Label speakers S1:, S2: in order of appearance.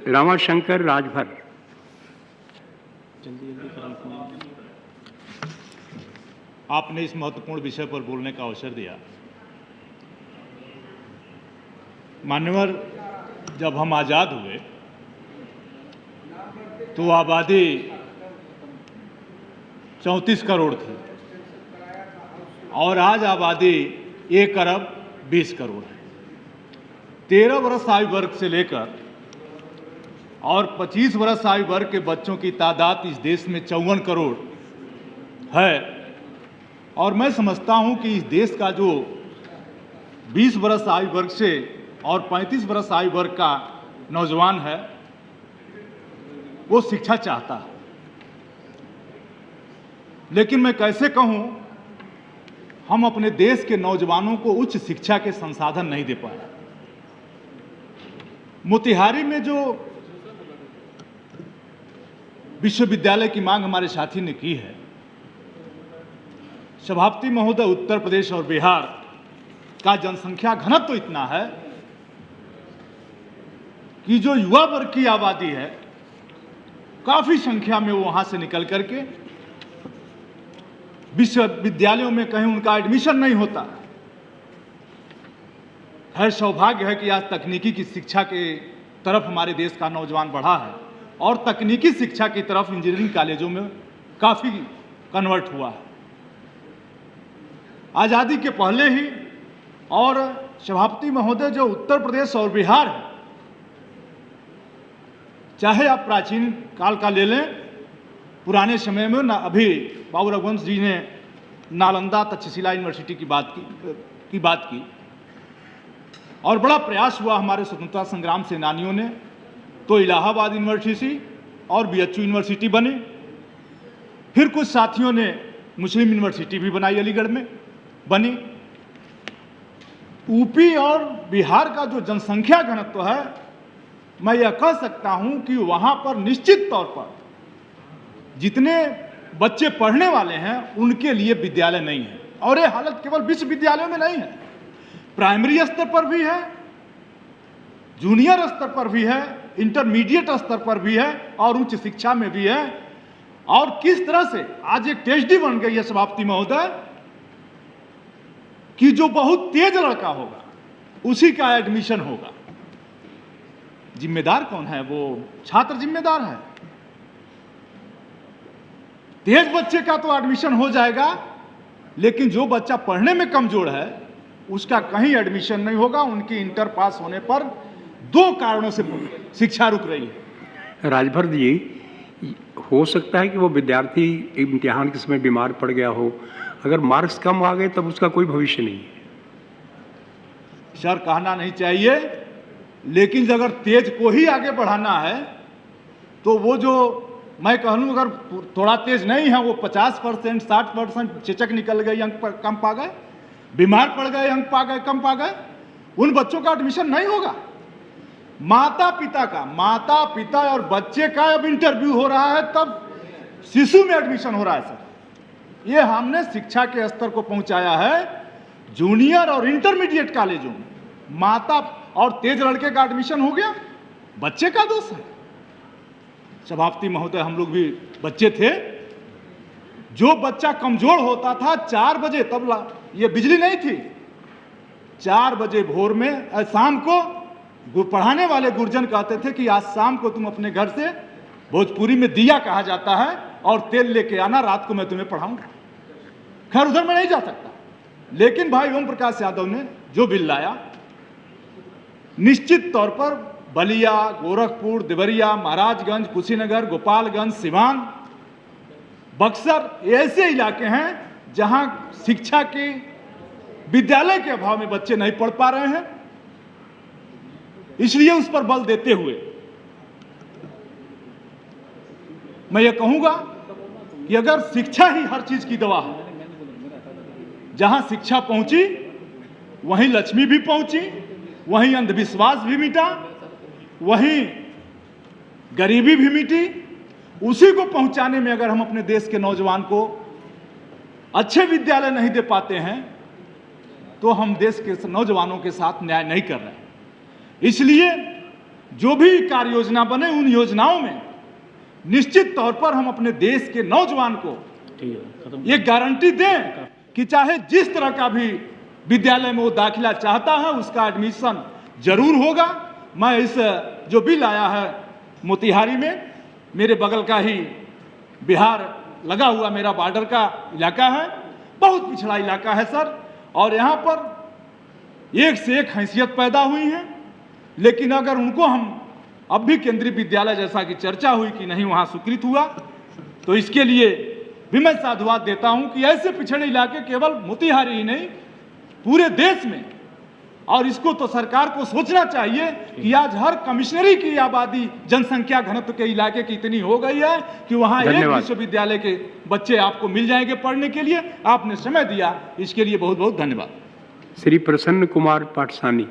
S1: रामाशंकर राजभर।
S2: आपने इस महत्वपूर्ण विषय पर बोलने का अवसर दिया। मान्यवर, जब हम आज़ाद हुए तो आबादी 34 करोड़ थी और आज आबादी 1 अरब 20 करोड़ है। 13 वर्ष आयु वर्ग से लेकर और 25 वर्ष आयु वर्ग के बच्चों की तादाद इस देश में 54 करोड़ है। और मैं समझता हूं कि इस देश का जो 20 वर्ष आयु वर्ग से और 35 वर्ष आयु वर्ग का नौजवान है वो शिक्षा चाहता है, लेकिन मैं कैसे कहूं, हम अपने देश के नौजवानों को उच्च शिक्षा के संसाधन नहीं दे पाए। मोतिहारी में जो विश्वविद्यालय की मांग हमारे साथी ने की है, सभापति महोदय, उत्तर प्रदेश और बिहार का जनसंख्या घनत्व तो इतना है कि जो युवा वर्ग की आबादी है काफी संख्या में वो वहां से निकल करके विश्वविद्यालयों में कहीं उनका एडमिशन नहीं होता। है सौभाग्य है कि आज तकनीकी की शिक्षा के तरफ हमारे देश का नौजवान बढ़ा है और तकनीकी शिक्षा की तरफ इंजीनियरिंग कॉलेजों में काफी कन्वर्ट हुआ है। आज़ादी के पहले ही और सभापति महोदय, जो उत्तर प्रदेश और बिहार है, चाहे आप प्राचीन काल का ले लें, पुराने समय में ना, अभी बाबू रघुवंश जी ने नालंदा तक्षशिला यूनिवर्सिटी की बात की और बड़ा प्रयास हुआ हमारे स्वतंत्रता संग्राम सेनानियों ने, तो इलाहाबाद यूनिवर्सिटी और बीएचयू यूनिवर्सिटी बनी। फिर कुछ साथियों ने मुस्लिम यूनिवर्सिटी भी बनाई, अलीगढ़ में बनी। यूपी और बिहार का जो जनसंख्या घनत्व है, मैं यह कह सकता हूं कि वहां पर निश्चित तौर पर जितने बच्चे पढ़ने वाले हैं उनके लिए विद्यालय नहीं है। और ये हालत केवल विश्वविद्यालयों में नहीं है, प्राइमरी स्तर पर भी है, जूनियर स्तर पर भी है, इंटरमीडिएट स्तर पर भी है और उच्च शिक्षा में भी है। और किस तरह से आज एक टेस्ट बन गई है सभापति महोदय कि जो बहुत तेज लड़का होगा उसी का एडमिशन होगा। जिम्मेदार कौन है? वो छात्र जिम्मेदार है। तेज बच्चे का तो एडमिशन हो जाएगा, लेकिन जो बच्चा पढ़ने में कमजोर है उसका कहीं एडमिशन नहीं होगा। उनकी इंटर पास होने पर 2 कारणों से शिक्षा रुक रही है।
S1: राजभर जी, हो सकता है कि वो विद्यार्थी इम्तिहान के समय बीमार पड़ गया हो, अगर मार्क्स कम आ गए तब उसका कोई भविष्य नहीं है।
S2: सर, कहना नहीं चाहिए, लेकिन अगर तेज को ही आगे बढ़ाना है तो वो जो मैं कहूँ, अगर थोड़ा तेज नहीं है, वो 50%, 60% चेचक निकल गए, अंक कम पा गए, बीमार पड़ गए, अंक पा गए, कम पा गए, उन बच्चों का एडमिशन नहीं होगा। माता पिता और बच्चे का अब इंटरव्यू हो रहा है, तब शिशु में एडमिशन हो रहा है। सर, ये हमने शिक्षा के स्तर को पहुंचाया है जूनियर और इंटरमीडिएट कॉलेजों में। माता और तेज लड़के का एडमिशन हो गया, बच्चे का दोष है। सभापति महोदय, हम लोग भी बच्चे थे। जो बच्चा कमजोर होता था 4 बजे, तब ये बिजली नहीं थी, 4 बजे भोर में शाम को पढ़ाने वाले गुरजन कहते थे कि आज शाम को तुम अपने घर से, भोजपुरी में दिया कहा जाता है, और तेल लेके आना, रात को मैं तुम्हें पढ़ाऊंगा। खैर, उधर मैं नहीं जा सकता, लेकिन भाई ओम प्रकाश यादव ने जो बिल लाया, निश्चित तौर पर बलिया, गोरखपुर, देवरिया, महाराजगंज, कुशीनगर, गोपालगंज, सिवान, बक्सर ऐसे इलाके हैं जहां शिक्षा के विद्यालय के अभाव में बच्चे नहीं पढ़ पा रहे हैं। इसलिए उस पर बल देते हुए मैं ये कहूंगा कि अगर शिक्षा ही हर चीज की दवा है, जहां शिक्षा पहुंची वहीं लक्ष्मी भी पहुंची, वहीं अंधविश्वास भी मिटा, वहीं गरीबी भी मिटी। उसी को पहुंचाने में अगर हम अपने देश के नौजवान को अच्छे विद्यालय नहीं दे पाते हैं तो हम देश के नौजवानों के साथ न्याय नहीं कर रहे हैं। इसलिए जो भी कार्य योजना बने उन योजनाओं में निश्चित तौर पर हम अपने देश के नौजवान को ये गारंटी दें कि चाहे जिस तरह का भी विद्यालय में वो दाखिला चाहता है उसका एडमिशन जरूर होगा। मैं इस जो बिल आया है मोतिहारी में, मेरे बगल का ही बिहार लगा हुआ मेरा बॉर्डर का इलाका है, बहुत पिछड़ा इलाका है सर, और यहाँ पर एक से एक हैसियत पैदा हुई है। लेकिन अगर उनको हम अब भी केंद्रीय विद्यालय जैसा कि चर्चा हुई कि नहीं वहाँ स्वीकृत हुआ, तो इसके लिए भी मैं साधुवाद देता हूँ कि ऐसे पिछड़े इलाके केवल मोतिहारी ही नहीं पूरे देश में, और इसको तो सरकार को सोचना चाहिए कि आज हर कमिश्नरी की आबादी जनसंख्या घनत्व के इलाके की इतनी हो गई है कि वहाँ एक विश्वविद्यालय के बच्चे आपको मिल जाएंगे पढ़ने के लिए। आपने समय दिया, इसके लिए बहुत बहुत धन्यवाद।
S1: श्री प्रसन्न कुमार पाटसानी।